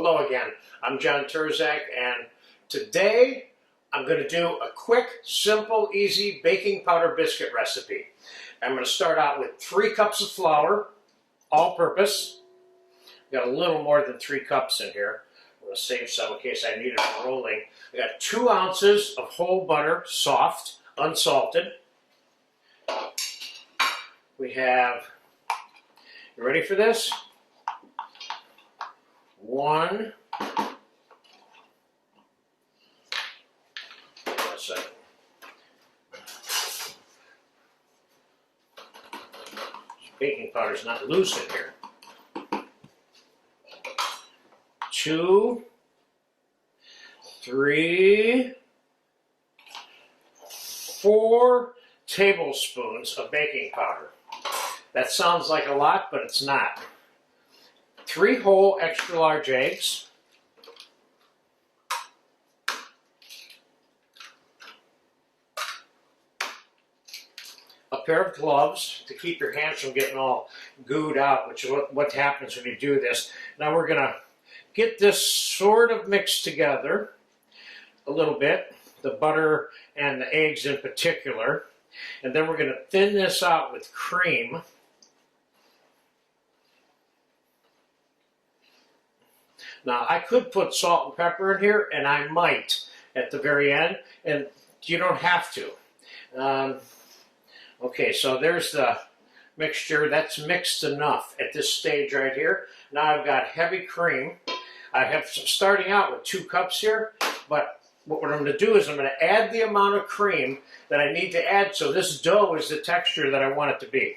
Hello again, I'm John Turzak, and today I'm going to do a quick, simple, easy baking powder biscuit recipe. I'm going to start out with 3 cups of flour, all-purpose. Got a little more than 3 cups in here. I'm going to save some in case I need it for rolling. I got 2 ounces of whole butter, soft, unsalted. We have, you ready for this? 1, baking powder is not loose in here. 2, 3, 4 tablespoons of baking powder. That sounds like a lot, but it's not. 3 whole extra large eggs. A pair of gloves to keep your hands from getting all gooed out, which is what happens when you do this. Now we're going to get this sort of mixed together a little bit, the butter and the eggs in particular. And then we're going to thin this out with cream. Now, I could put salt and pepper in here, and I might at the very end, and you don't have to. Okay, so there's the mixture. That's mixed enough at this stage right here. Now I've got heavy cream. I have some starting out with 2 cups here, but what I'm going to do is I'm going to add the amount of cream that I need to add so this dough is the texture that I want it to be.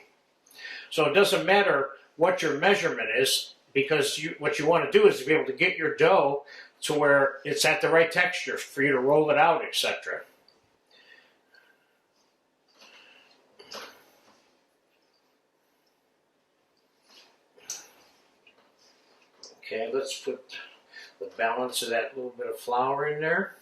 So it doesn't matter what your measurement is, because what you want to do is to be able to get your dough to where it's at the right texture for you to roll it out, etc. Okay, let's put the balance of that little bit of flour in there.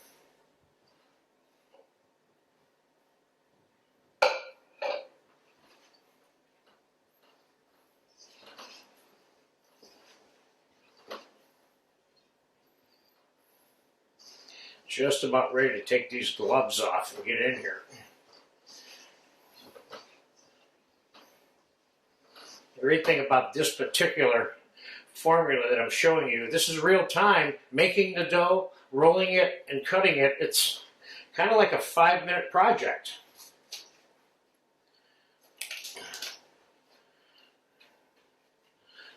Just about ready to take these gloves off and get in here. The great thing about this particular formula that I'm showing you, this is real time, making the dough, rolling it, and cutting it. It's kind of like a 5-minute project.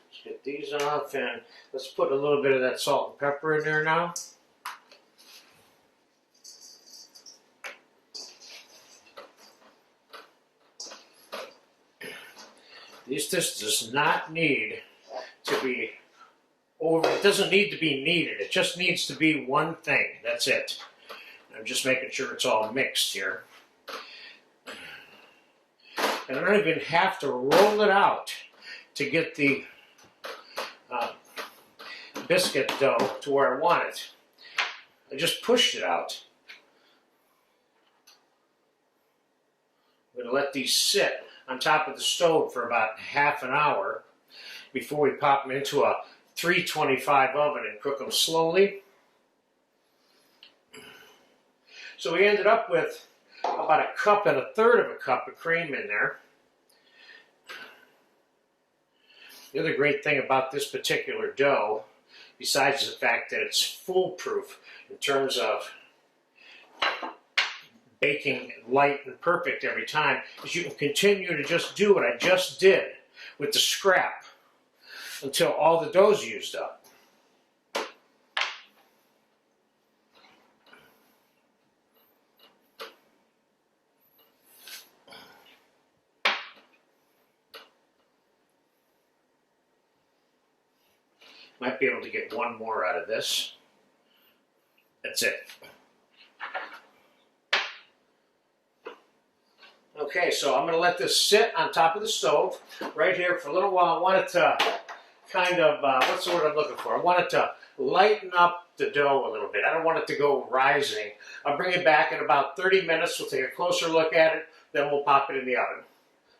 Let's get these off, and let's put a little bit of that salt and pepper in there now. This does not need to be over, it doesn't need to be kneaded, it just needs to be one thing, that's it. I'm just making sure it's all mixed here. And I don't even have to roll it out to get the biscuit dough to where I want it. I just pushed it out. I'm going to let these sit on top of the stove for about ½ an hour before we pop them into a 325 oven and cook them slowly. So we ended up with about 1 cup of cream in there. The other great thing about this particular dough, besides the fact that it's foolproof in terms of baking light and perfect every time, is you can continue to just do what I just did with the scrap until all the dough's used up. Might be able to get 1 more out of this. That's it. Okay, so I'm going to let this sit on top of the stove right here for a little while. I want it to kind of, what's the word I'm looking for? I want it to lighten up the dough a little bit. I don't want it to go rising. I'll bring it back in about 30 minutes. We'll take a closer look at it, then we'll pop it in the oven.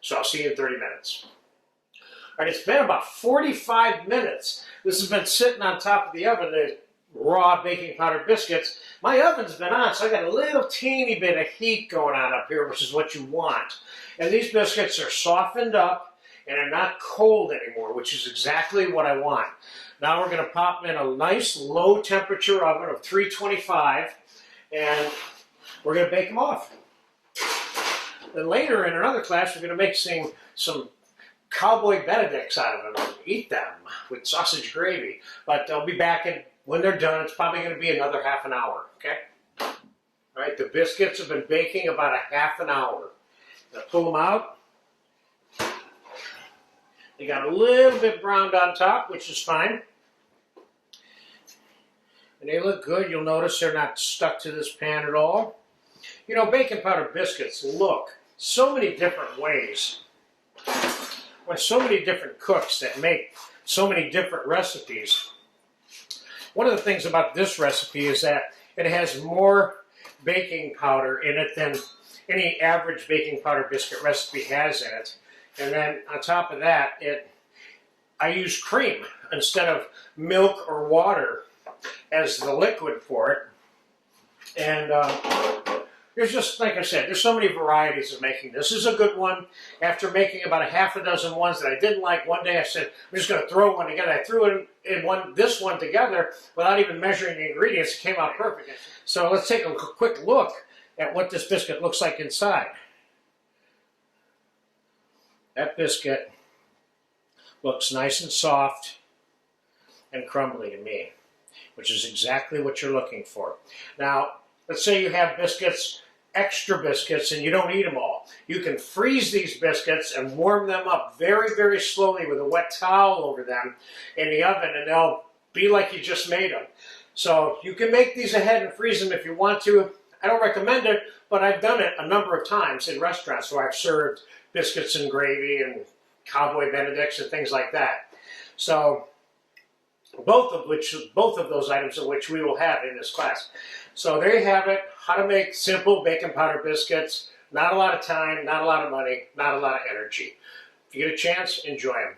So I'll see you in 30 minutes. All right, it's been about 45 minutes. This has been sitting on top of the oven, the raw baking powder biscuits. My oven's been on, so I got a little teeny bit of heat going on up here, which is what you want. And these biscuits are softened up and are not cold anymore, which is exactly what I want. Now we're going to pop them in a nice low temperature oven of 325, and we're going to bake them off. Then later in another class, we're going to make some cowboy Benedicts out of them and eat them with sausage gravy. But I'll be back when they're done. It's probably going to be another half an hour, okay? All right, the biscuits have been baking about a half an hour. Now pull them out. They got a little bit browned on top, which is fine. And they look good. You'll notice they're not stuck to this pan at all. You know, baking powder biscuits look so many different ways. With so many different cooks that make so many different recipes. One of the things about this recipe is that it has more baking powder in it than any average baking powder biscuit recipe has in it. And then on top of that, I use cream instead of milk or water as the liquid for it. And there's just, like I said, there's so many varieties of making this. This is a good one. After making about a half a dozen ones that I didn't like, one day I said, I'm just going to throw one together. I threw it in this one together without even measuring the ingredients. It came out perfect. So let's take a quick look at what this biscuit looks like inside. That biscuit looks nice and soft and crumbly to me, which is exactly what you're looking for. Now, let's say you have biscuits, extra biscuits, and you don't eat them all. You can freeze these biscuits and warm them up very, very slowly with a wet towel over them in the oven, and they'll be like you just made them. So you can make these ahead and freeze them if you want to. I don't recommend it, but I've done it a number of times in restaurants where I've served biscuits and gravy and cowboy Benedicts and things like that. So both of those items of which we will have in this class. So there you have it, how to make simple baking powder biscuits. Not a lot of time, not a lot of money, not a lot of energy. If you get a chance, enjoy them.